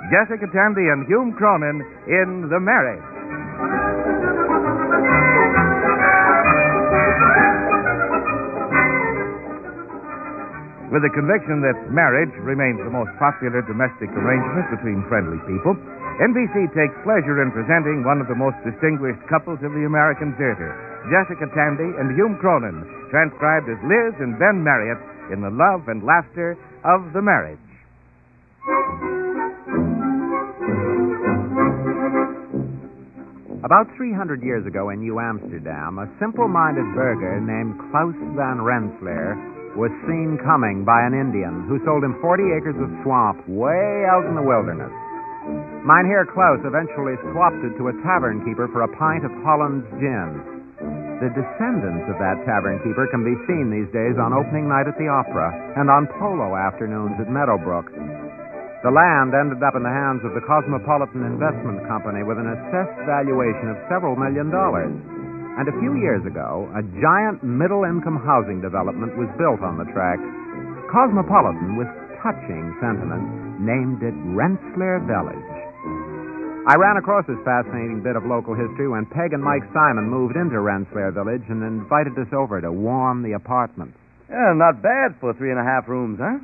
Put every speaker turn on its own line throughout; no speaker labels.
Jessica Tandy and Hume Cronyn in The Marriage. With the conviction that marriage remains the most popular domestic arrangement between friendly people, NBC takes pleasure in presenting one of the most distinguished couples of the American theater, Jessica Tandy and Hume Cronyn, transcribed as Liz and Ben Marriott in the love and laughter of The Marriage.
About 300 years ago in New Amsterdam, a simple-minded burgher named Klaus van Rensselaer was seen coming by an Indian who sold him 40 acres of swamp way out in the wilderness. Mynheer Klaus eventually swapped it to a tavern keeper for a pint of Holland's gin. The descendants of that tavern keeper can be seen these days on opening night at the opera and on polo afternoons at Meadowbrook. The land ended up in the hands of the Cosmopolitan Investment Company with an assessed valuation of several $1 million. And a few years ago, a giant middle-income housing development was built on the track. Cosmopolitan, with touching sentiment, named it Rensselaer Village. I ran across this fascinating bit of local history when Peg and Mike Simon moved into Rensselaer Village and invited us over to warm the apartment.
Yeah, not bad for 3.5 rooms, huh?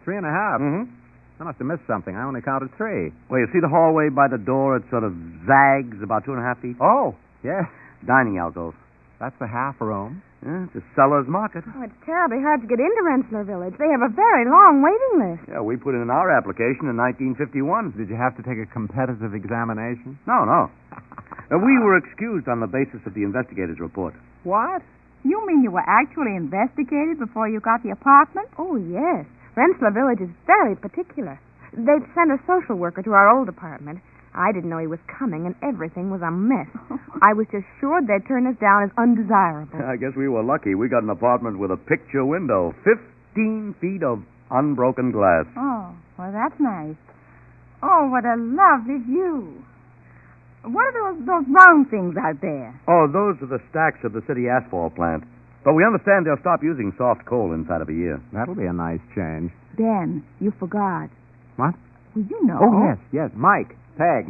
3.5?
Mm-hmm.
I must have missed something. I only counted 3.
Well, you see the hallway by the door? It sort of zags about 2.5 feet.
Oh, yes.
Dining alcove.
That's the half room.
Yeah, it's a seller's market.
Oh, it's terribly hard to get into Rensselaer Village. They have a very long waiting list.
Yeah, we put in our application in 1951.
Did you have to take a competitive examination?
No. We were excused on the basis of the investigator's report.
What?
You mean you were actually investigated before you got the apartment?
Oh, yes. Rensselaer Village is very particular. They'd sent a social worker to our old apartment. I didn't know he was coming, and everything was a mess. I was just sure they'd turn us down as undesirable.
I guess we were lucky. We got an apartment with a picture window, 15 feet of unbroken glass.
Oh, well, that's nice. Oh, what a lovely view. What are those round things out there?
Oh, those are the stacks of the city asphalt plant. But we understand they'll stop using soft coal inside of a year.
That'll be a nice change.
Ben, you forgot.
What?
Well, you know.
Oh, yes. Mike, Peg,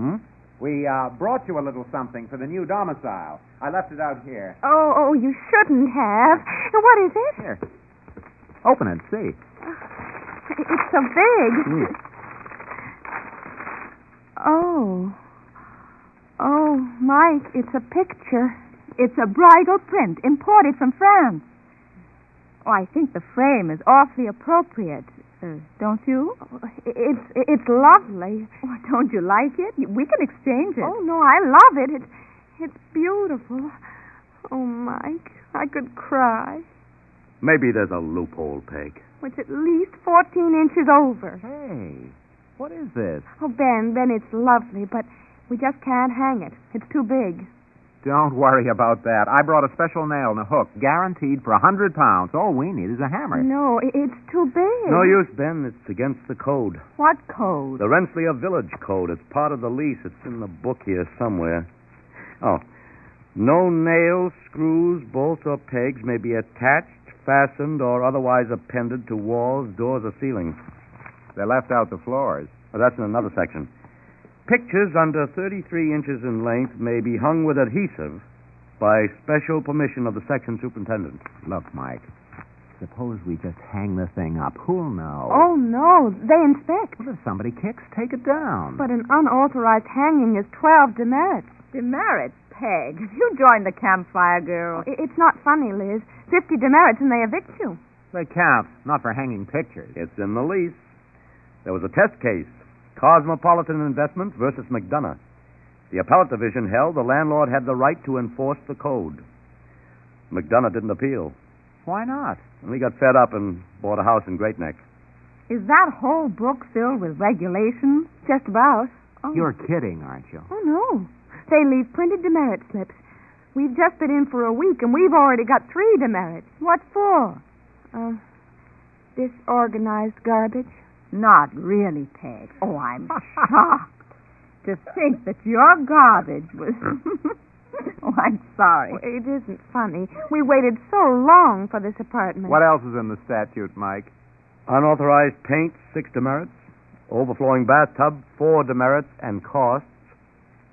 we brought you a little something for the new domicile. I left it out here.
Oh, you shouldn't have. What is it?
Here. Open it, see.
It's so big. Oh, Mike, it's a picture.
It's a bridal print imported from France. Oh, I think the frame is awfully appropriate. Don't you?
It's lovely.
Oh, don't you like it? We can exchange it.
Oh, no, I love it. It's beautiful. Oh, Mike, I could cry.
Maybe there's a loophole, Peg.
It's at least 14 inches over.
Hey, what is this?
Oh, Ben, it's lovely, but we just can't hang it. It's too big.
Don't worry about that. I brought a special nail and a hook, guaranteed for £100. All we need is a hammer.
No, it's too big.
No use, Ben. It's against the code.
What code?
The Rensselaer Village Code. It's part of the lease. It's in the book here somewhere. Oh. No nails, screws, bolts, or pegs may be attached, fastened, or otherwise appended to walls, doors, or ceilings.
They left out the floors.
Oh, that's in another section. Pictures under 33 inches in length may be hung with adhesive by special permission of the section superintendent.
Look, Mike, suppose we just hang the thing up. Who'll know?
Oh, no, they inspect.
Well, if somebody kicks, take it down.
But an unauthorized hanging is 12 demerits.
Demerits, Peg? You joined the campfire girl.
It's not funny, Liz. 50 demerits and they evict you.
They count, not for hanging pictures.
It's in the lease. There was a test case. Cosmopolitan Investments versus McDonough. The appellate division held the landlord had the right to enforce the code. McDonough didn't appeal.
Why not?
And he got fed up and bought a house in Great Neck.
Is that whole book filled with regulations?
Just about.
Oh.
You're kidding, aren't you?
Oh, no. They leave printed demerit slips. We've just been in for a week, and we've already got 3 demerits.
What for?
Disorganized garbage.
Not really, Peg. Oh, I'm shocked to think that your garbage was... Oh, I'm sorry.
Well, it isn't funny. We waited so long for this apartment.
What else is in the statute, Mike?
Unauthorized paint, 6 demerits. Overflowing bathtub, 4 demerits and costs.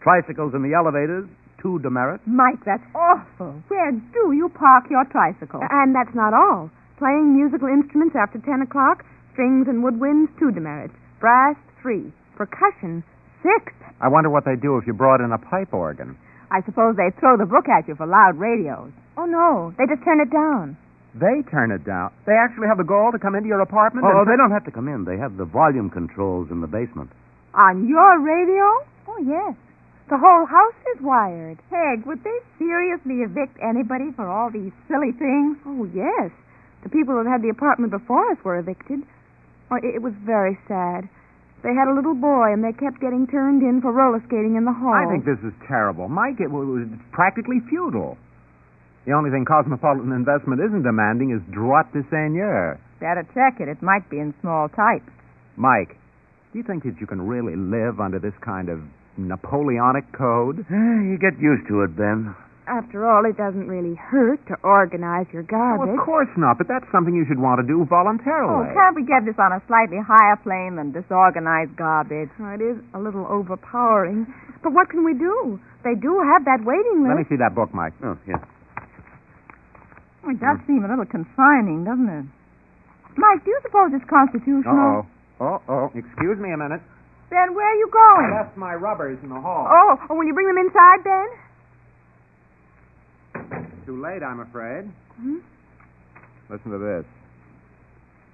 Tricycles in the elevators, 2 demerits.
Mike, that's awful. Where do you park your tricycle?
And that's not all. Playing musical instruments after 10 o'clock, strings and woodwinds, 2 demerits. Brass, 3. Percussion, 6.
I wonder what they'd do if you brought in a pipe organ.
I suppose they'd throw the book at you for loud radios.
Oh, no. They just turn it down.
They turn it down. They actually have the gall to come into your apartment?
Oh, they don't have to come in. They have the volume controls in the basement.
On your radio?
Oh, yes. The whole house is wired.
Peg, would they seriously evict anybody for all these silly things?
Oh, yes. The people who had the apartment before us were evicted. Oh, it was very sad. They had a little boy, and they kept getting turned in for roller skating in the hall.
I think this is terrible. Mike, it was practically feudal. The only thing Cosmopolitan Investment isn't demanding is droit de seigneur.
Better check it. It might be in small type.
Mike, do you think that you can really live under this kind of Napoleonic code?
You get used to it, Ben.
After all, it doesn't really hurt to organize your garbage.
Of course not, but that's something you should want to do voluntarily.
Oh, can't we get this on a slightly higher plane than disorganized garbage?
Oh, it is a little overpowering. But what can we do? They do have that waiting list.
Let me see that book, Mike.
Oh, here.
Oh, it does seem a little confining, doesn't it? Mike, do you suppose it's constitutional?
Uh-oh. Excuse me a minute.
Ben, where are you going?
I left my rubbers in the hall.
Oh, will you bring them inside, Ben?
Too late, I'm afraid.
Hmm?
Listen to this.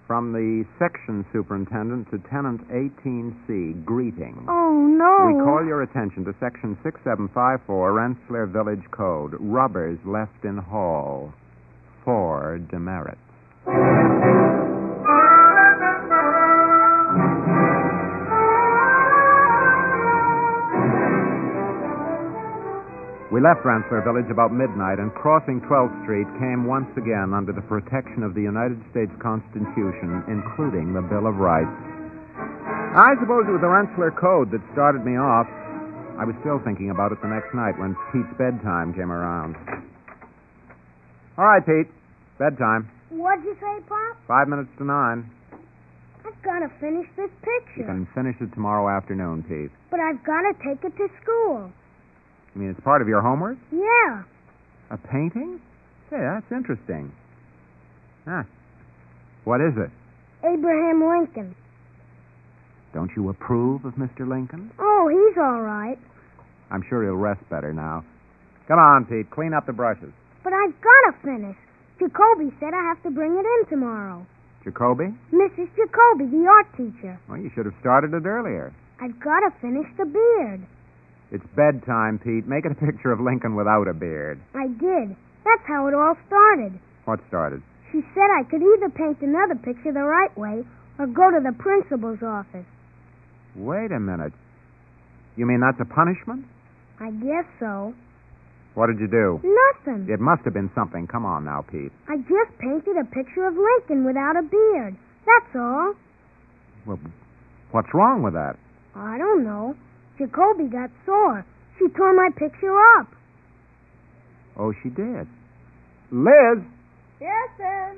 From the section superintendent to tenant 18C, greeting.
Oh, no.
We call your attention to section 6754, Rensselaer Village Code. Rubbers left in hall. 4 demerits. We left Rensselaer Village about midnight and, crossing 12th Street, came once again under the protection of the United States Constitution, including the Bill of Rights. I suppose it was the Rensselaer Code that started me off. I was still thinking about it the next night when Pete's bedtime came around. All right, Pete. Bedtime.
What'd you say, Pop?
5 minutes to 9.
I've got to finish this picture.
You can finish it tomorrow afternoon, Pete.
But I've got to take it to school.
You mean it's part of your homework?
Yeah.
A painting? Hey, that's interesting. Huh. What is it?
Abraham Lincoln.
Don't you approve of Mr. Lincoln?
Oh, he's all right.
I'm sure he'll rest better now. Come on, Pete. Clean up the brushes.
But I've got to finish. Jacoby said I have to bring it in tomorrow.
Jacoby?
Mrs. Jacoby, the art teacher.
Well, you should have started it earlier.
I've got to finish the beard.
It's bedtime, Pete. Make it a picture of Lincoln without a beard.
I did. That's how it all started.
What started?
She said I could either paint another picture the right way or go to the principal's office.
Wait a minute. You mean that's a punishment?
I guess so.
What did you do?
Nothing.
It must have been something. Come on now, Pete.
I just painted a picture of Lincoln without a beard. That's all.
Well, what's wrong with that?
I don't know. Jacoby got sore. She tore my picture up.
Oh, she did. Liz!
Yes, Ben.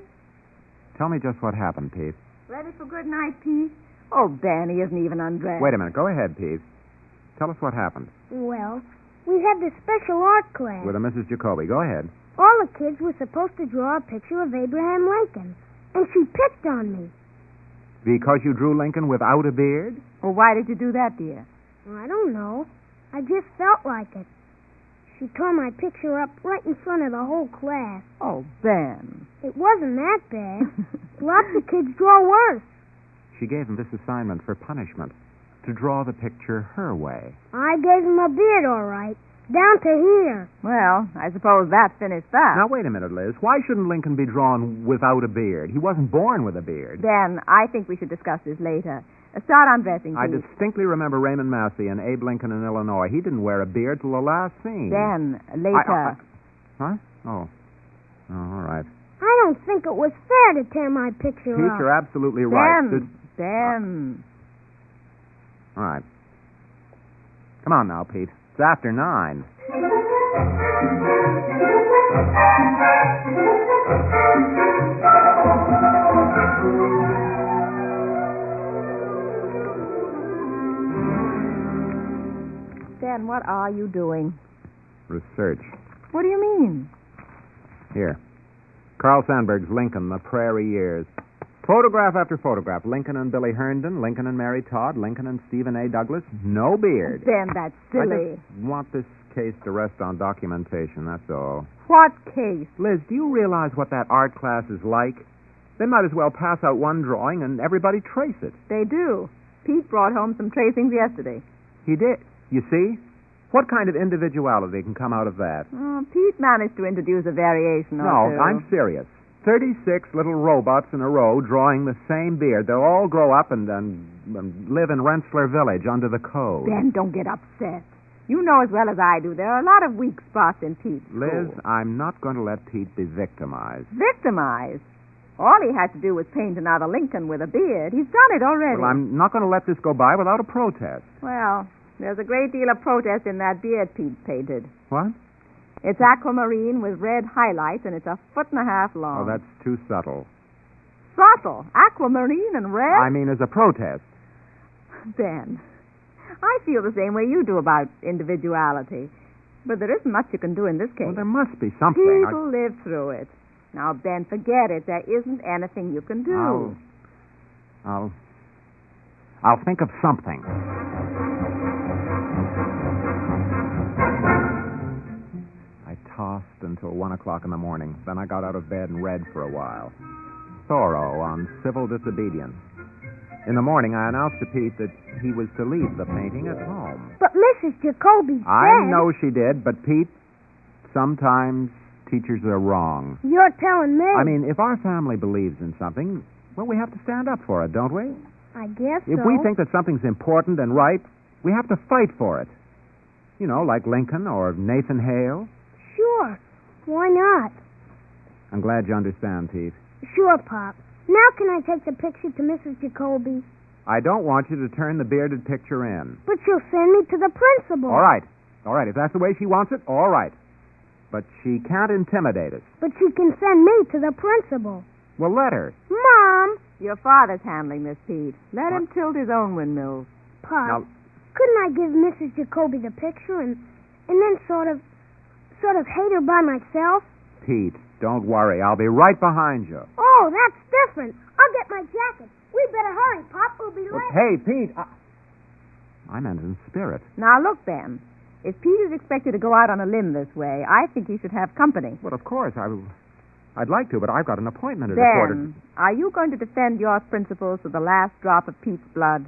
Tell me just what happened, Pete.
Ready for good night, Pete? Oh, Ben, he isn't even undressed.
Wait a minute. Go ahead, Pete. Tell us what happened.
Well, we had this special art class.
With a Mrs. Jacoby. Go ahead.
All the kids were supposed to draw a picture of Abraham Lincoln. And she picked on me.
Because you drew Lincoln without a beard?
Well, why did you do that, dear?
I don't know. I just felt like it. She tore my picture up right in front of the whole class.
Oh, Ben.
It wasn't that bad. Lots of kids draw worse.
She gave him this assignment for punishment, to draw the picture her way.
I gave him a beard, all right. Down to here.
Well, I suppose that finished that.
Now, wait a minute, Liz. Why shouldn't Lincoln be drawn without a beard? He wasn't born with a beard.
Ben, I think we should discuss this later. Start undressing,
I
please.
distinctly remember Raymond Massey in Abe Lincoln in Illinois. He didn't wear a beard till the last scene.
Ben, later.
Huh? Oh. Oh, all right.
I don't think it was fair to tear my picture
Pete,
up.
you're absolutely right.
Ben.
All right. Come on now, Pete. It's after 9.
are you doing?
Research.
What do you mean?
Here. Carl Sandburg's Lincoln, The Prairie Years. Photograph after photograph. Lincoln and Billy Herndon, Lincoln and Mary Todd, Lincoln and Stephen A. Douglas. No beard.
Ben, that's silly.
I just want this case to rest on documentation, that's all.
What case?
Liz, do you realize what that art class is like? They might as well pass out one drawing and everybody trace it.
They do. Pete brought home some tracings yesterday.
He did. You see? What kind of individuality can come out of that?
Pete managed to introduce a variation or
No,
two.
I'm serious. 36 little robots in a row drawing the same beard. They'll all grow up and live in Rensselaer Village under the code.
Ben, don't get upset. You know as well as I do, there are a lot of weak spots in Pete's
Liz,
school.
I'm not going to let Pete be victimized.
Victimized? All he had to do was paint another Lincoln with a beard. He's done it already.
Well, I'm not going to let this go by without a protest.
Well, there's a great deal of protest in that beard Pete painted.
What?
It's aquamarine with red highlights, and it's 1.5 feet long.
Oh, that's too subtle.
Subtle. Aquamarine and red?
I mean, as a protest.
Ben, I feel the same way you do about individuality. But there isn't much you can do in this case.
Well, there must be something.
People live through it. Now, Ben, forget it. There isn't anything you can do.
I'll think of something. I tossed until 1 o'clock in the morning. Then I got out of bed and read for a while. Thoreau on civil disobedience. In the morning, I announced to Pete that he was to leave the painting at home.
But Mrs. Jacoby said...
I know she did, but Pete, sometimes teachers are wrong.
You're telling me.
I mean, if our family believes in something, well, we have to stand up for it, don't we?
I guess
If
so.
we think that something's important and right, we have to fight for it. You know, like Lincoln or Nathan Hale.
Sure. Why not?
I'm glad you understand, Pete.
Sure, Pop. Now can I take the picture to Mrs. Jacoby?
I don't want you to turn the bearded picture in.
But she'll send me to the principal.
All right. If that's the way she wants it, all right. But she can't intimidate us.
But she can send me to the principal.
Well, let her.
Mom!
Your father's handling this, Pete. Let him tilt his own windmills.
Pop,
Now,
couldn't I give Mrs. Jacoby the picture and then sort of hate her by myself?
Pete, don't worry. I'll be right behind you.
Oh, that's different. I'll get my jacket. We better hurry, Pop. We'll be
But,
late.
hey, Pete, I meant in spirit.
Now, look, Ben. If Pete is expected to go out on a limb this way, I think he should have company.
Well, of course, I'd like to, but I've got an appointment at a quarter.
Ben, are you going to defend your principles to the last drop of Pete's blood?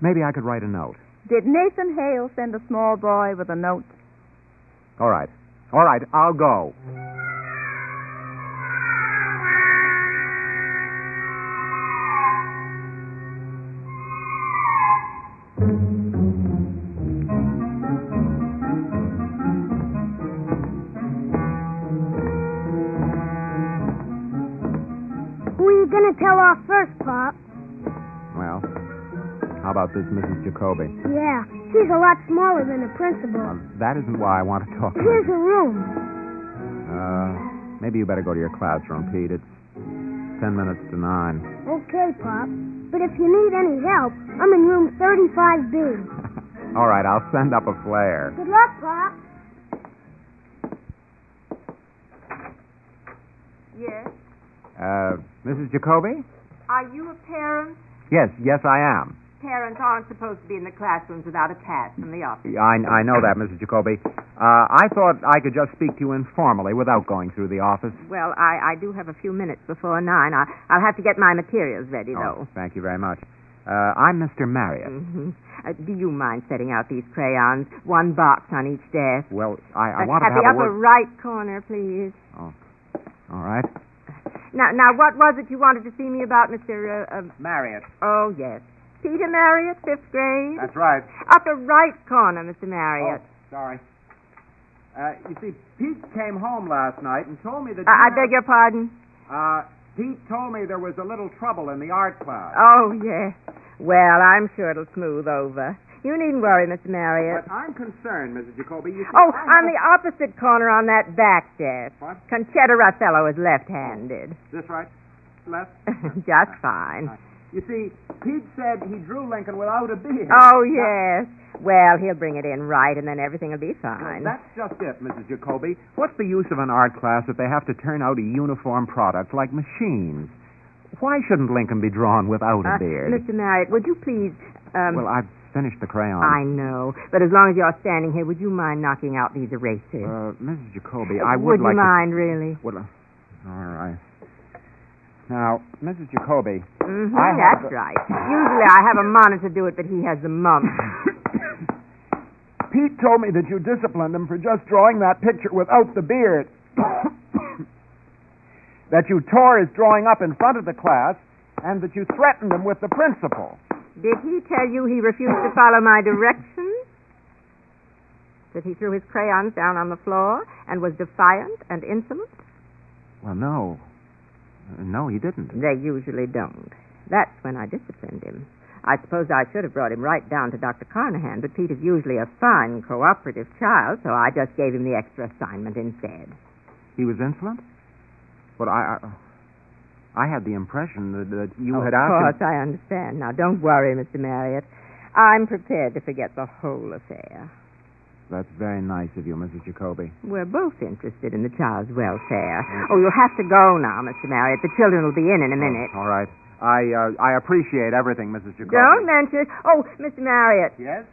Maybe I could write a note.
Did Nathan Hale send a small boy with a note?
All right, I'll go.
Who are you going to tell off first, Pop?
Well, how about this Mrs. Jacoby?
Yeah, she's a lot smaller than the principal.
That isn't why I want to talk to
Here's
her.
her room.
Maybe you better go to your classroom, Pete. It's 10 minutes to 9.
Okay, Pop. But if you need any help, I'm in room 35B.
All right, I'll send up a flare.
Good luck, Pop.
Yes.
Mrs. Jacoby?
Are you a parent?
Yes, I am.
Parents aren't supposed to be in the classrooms without a pass from the office.
I know that, Mrs. Jacoby. I thought I could just speak to you informally without going through the office.
Well, I do have a few minutes before 9. I'll have to get my materials ready, though.
Thank you very much. I'm Mr. Marriott.
Mm-hmm. Do you mind setting out these crayons? One box on each desk.
Well, I want to
At
have
the
a
upper
word.
right corner, please.
Oh, all right.
Now, what was it you wanted to see me about, Mr.
Marriott.
Oh, yes. Peter Marriott, 5th grade?
That's right.
Upper right corner, Mr. Marriott.
Oh, sorry. You see, Pete came home last night and told me that...
I beg your pardon?
Pete told me there was a little trouble in the art class.
Oh, yes. Well, I'm sure it'll smooth over. You needn't worry, Mr. Marriott.
But I'm concerned, Mrs. Jacoby. You see,
Oh, on the opposite corner on that back desk.
What?
Conchetta Raffello is left-handed.
This right? Left?
Just fine.
You see, Pete said he drew Lincoln without a beard.
Oh, yes. Well, he'll bring it in right, and then everything will be fine.
That's just it, Mrs. Jacoby. What's the use of an art class if they have to turn out a uniform product like machines? Why shouldn't Lincoln be drawn without a beard?
Mr. Marriott, would you please...
Well, I've finished the crayon.
I know, but as long as you're standing here, would you mind knocking out these erasers?
Mrs. Jacoby, I would
Would
like
you mind, really?
Would I? All right. Now, Mrs. Jacoby...
Mm-hmm, that's right. Usually I have a monitor do it, but he has the mumps.
Pete told me that you disciplined him for just drawing that picture without the beard. That you tore his drawing up in front of the class, and that you threatened him with the principal.
Did he tell you he refused to follow my directions? That he threw his crayons down on the floor and was defiant and insolent?
Well, no. No, he didn't.
They usually don't. That's when I disciplined him. I suppose I should have brought him right down to Dr. Carnahan, but Pete is usually a fine, cooperative child, so I just gave him the extra assignment instead.
He was insolent? But I had the impression that you had asked him...
Of course, I understand. Now, don't worry, Mr. Marriott. I'm prepared to forget the whole affair.
That's very nice of you, Mrs. Jacoby.
We're both interested in the child's welfare. Oh, you'll have to go now, Mr. Marriott. The children will be in a minute.
All right. I appreciate everything, Mrs. Jacoby.
Don't mention it. Oh, Mr. Marriott.
Yes?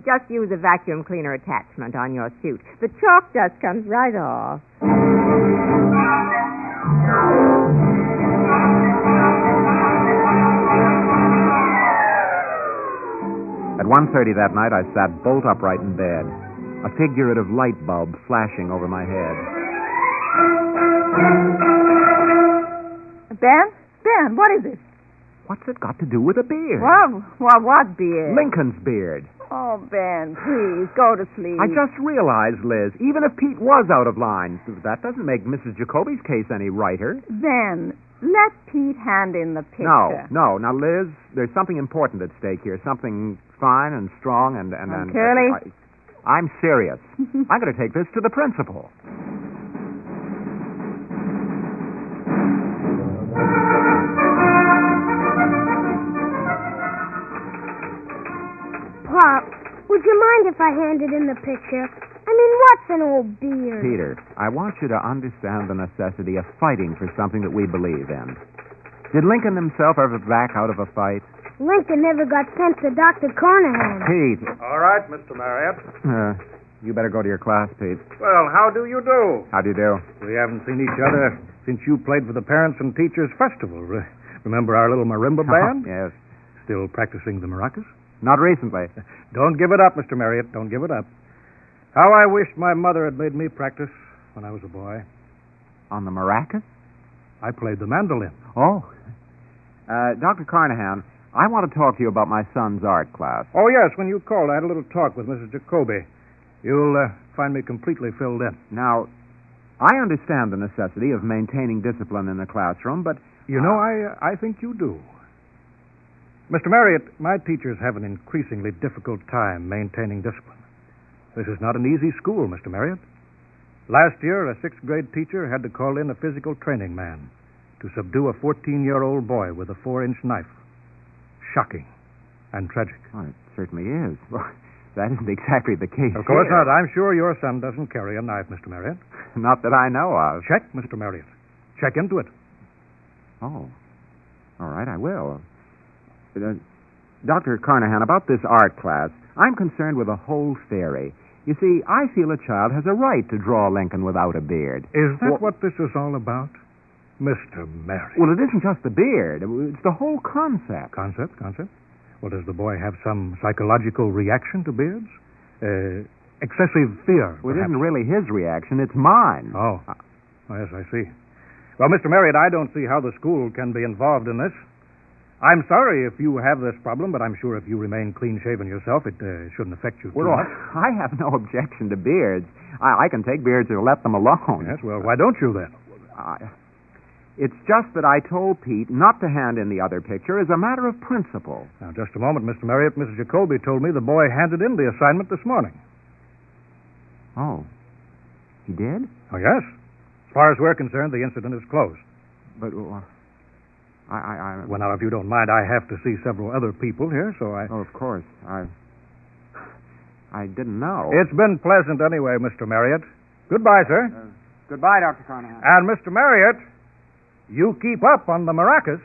Just use a vacuum cleaner attachment on your suit. The chalk dust comes right off.
At 1:30 that night, I sat bolt upright in bed, a figurative light bulb flashing over my head.
Ben, what is it?
What's it got to do with a beard?
Well, what beard?
Lincoln's beard.
Oh, Ben, please, go to sleep.
I just realized, Liz, even if Pete was out of line, that doesn't make Mrs. Jacoby's case any righter.
Ben, let Pete hand in the picture.
No. Now, Liz, there's something important at stake here, something fine and strong and
Curly?
I'm serious. I'm going to take this to the principal.
Pop, would you mind if I handed in the picture? I mean, what's an old beard?
Peter, I want you to understand the necessity of fighting for something that we believe in. Did Lincoln himself ever back out of a fight?
Lincoln never got sent to Dr. Carnahan.
Pete.
All right, Mr. Marriott.
You better go to your class, Pete.
Well, how do you do?
How do you do?
We haven't seen each other since you played for the Parents and Teachers Festival. Remember our little marimba band?
Yes.
Still practicing the maracas?
Not recently.
Don't give it up, Mr. Marriott. Don't give it up. How I wished my mother had made me practice when I was a boy.
On the maracas?
I played the mandolin.
Oh. Dr. Carnahan, I want to talk to you about my son's art class.
Oh, yes, when you called, I had a little talk with Mrs. Jacoby. You'll find me completely filled in.
Now, I understand the necessity of maintaining discipline in the classroom, but...
You know, I think you do. Mr. Marriott, my teachers have an increasingly difficult time maintaining discipline. This is not an easy school, Mr. Marriott. Last year, a 6th grade teacher had to call in a physical training man to subdue a 14-year-old boy with a 4-inch knife. Shocking and tragic.
Well, it certainly is. Well, that isn't exactly the case.
Of course
here.
not. I'm sure your son doesn't carry a knife, Mr. Marriott.
Not that I know of.
Check, Mr. Marriott. Check into it.
Oh. All right, I will. Dr. Carnahan, about this art class, I'm concerned with a whole theory. You see, I feel a child has a right to draw Lincoln without a beard.
Is that what this is all about? Mr. Marriott.
Well, it isn't just the beard. It's the whole concept.
Concept? Well, does the boy have some psychological reaction to beards? Excessive fear,
Well, it
perhaps?
isn't really his reaction. It's mine.
Oh, yes, I see. Well, Mr. Marriott, I don't see how the school can be involved in this. I'm sorry if you have this problem, but I'm sure if you remain clean-shaven yourself, it shouldn't affect you too
Well,
much.
I have no objection to beards. I can take beards or let them alone.
Yes, well, why don't you then?
It's just that I told Pete not to hand in the other picture as a matter of principle.
Now, just a moment, Mr. Marriott. Mrs. Jacoby told me the boy handed in the assignment this morning.
Oh. He did?
Oh, yes. As far as we're concerned, the incident is closed.
But
Well, now, if you don't mind, I have to see several other people here, so I...
Oh, of course. I didn't know.
It's been pleasant anyway, Mr. Marriott. Goodbye, sir.
Goodbye, Dr. Cronyn.
And, Mr. Marriott, you keep up on the maracas.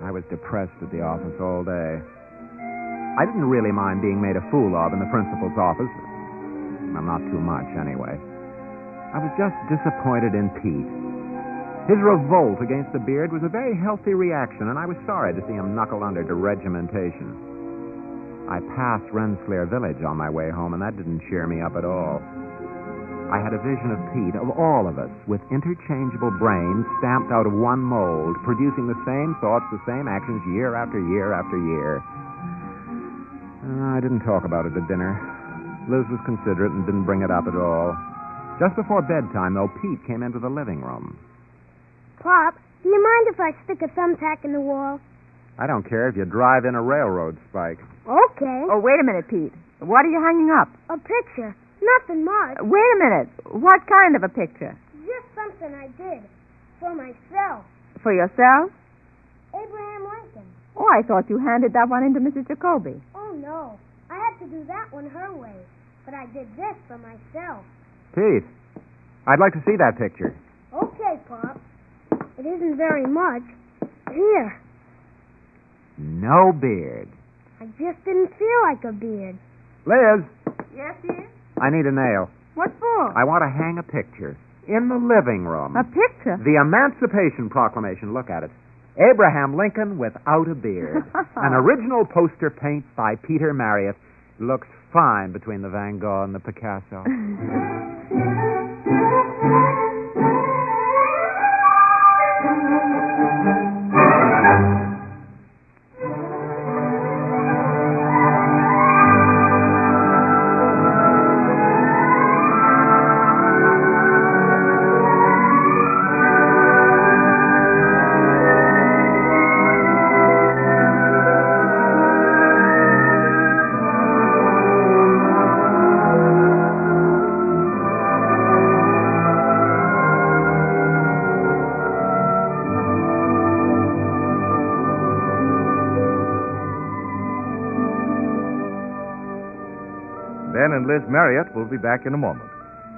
I was depressed at the office all day. I didn't really mind being made a fool of in the principal's office. Well, not too much, anyway. I was just disappointed in Pete. His revolt against the beard was a very healthy reaction, and I was sorry to see him knuckle under to regimentation. I passed Rensselaer Village on my way home, and that didn't cheer me up at all. I had a vision of Pete, of all of us, with interchangeable brains stamped out of one mold, producing the same thoughts, the same actions year after year after year. I didn't talk about it at dinner. Liz was considerate and didn't bring it up at all. Just before bedtime, though, Pete came into the living room.
Pop, do you mind if I stick a thumbtack in the wall?
I don't care if you drive in a railroad spike.
Okay.
Oh, wait a minute, Pete. What are you hanging up?
A picture. Nothing much.
Wait a minute. What kind of a picture?
Just something I did. For myself.
For yourself?
Abraham Lincoln.
Oh, I thought you handed that one into Mrs. Jacoby.
Oh, no. I had to do that one her way. But I did this for myself.
Pete, I'd like to see that picture.
Okay, Pop. It isn't very much. Here.
No beard.
I just didn't feel like a beard.
Liz,
Yes, dear?
I need a nail.
What for?
I want to hang a picture in the living room.
A picture?
The Emancipation Proclamation. Look at it. Abraham Lincoln without a beard. An original poster paint by Peter Marriott. Looks fine between the Van Gogh and the Picasso.
Ben and Liz Marriott will be back in a moment.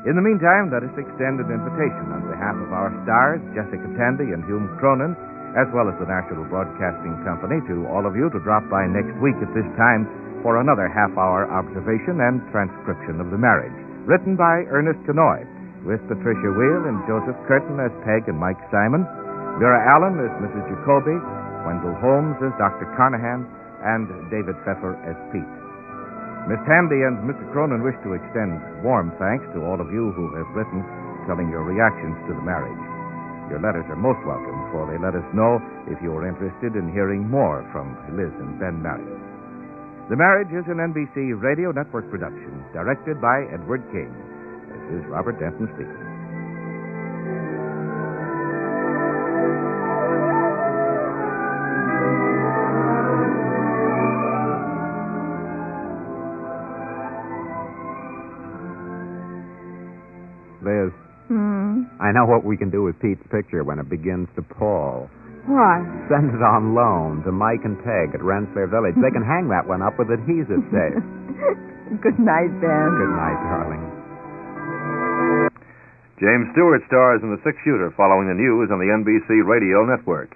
In the meantime, let us extend an invitation on behalf of our stars, Jessica Tandy and Hume Cronyn, as well as the National Broadcasting Company, to all of you to drop by next week at this time for another half-hour observation and transcription of The Marriage, written by Ernest Cronyn, with Patricia Wheel and Joseph Curtin as Peg and Mike Simon, Vera Allen as Mrs. Jacoby, Wendell Holmes as Dr. Carnahan, and David Pfeffer as Pete. Miss Tandy and Mr. Cronyn wish to extend warm thanks to all of you who have written telling your reactions to The Marriage. Your letters are most welcome, for they let us know if you are interested in hearing more from Liz and Ben Marriott. The Marriage is an NBC Radio Network production, directed by Edward King. This is Robert Denton speaking.
Liz, I know what we can do with Pete's picture when it begins to pall.
What?
Send it on loan to Mike and Peg at Rensselaer Village. They can hang that one up with adhesive tape.
Good night, Ben.
Good night, darling.
James Stewart stars in The Six Shooter following the news on the NBC Radio Network.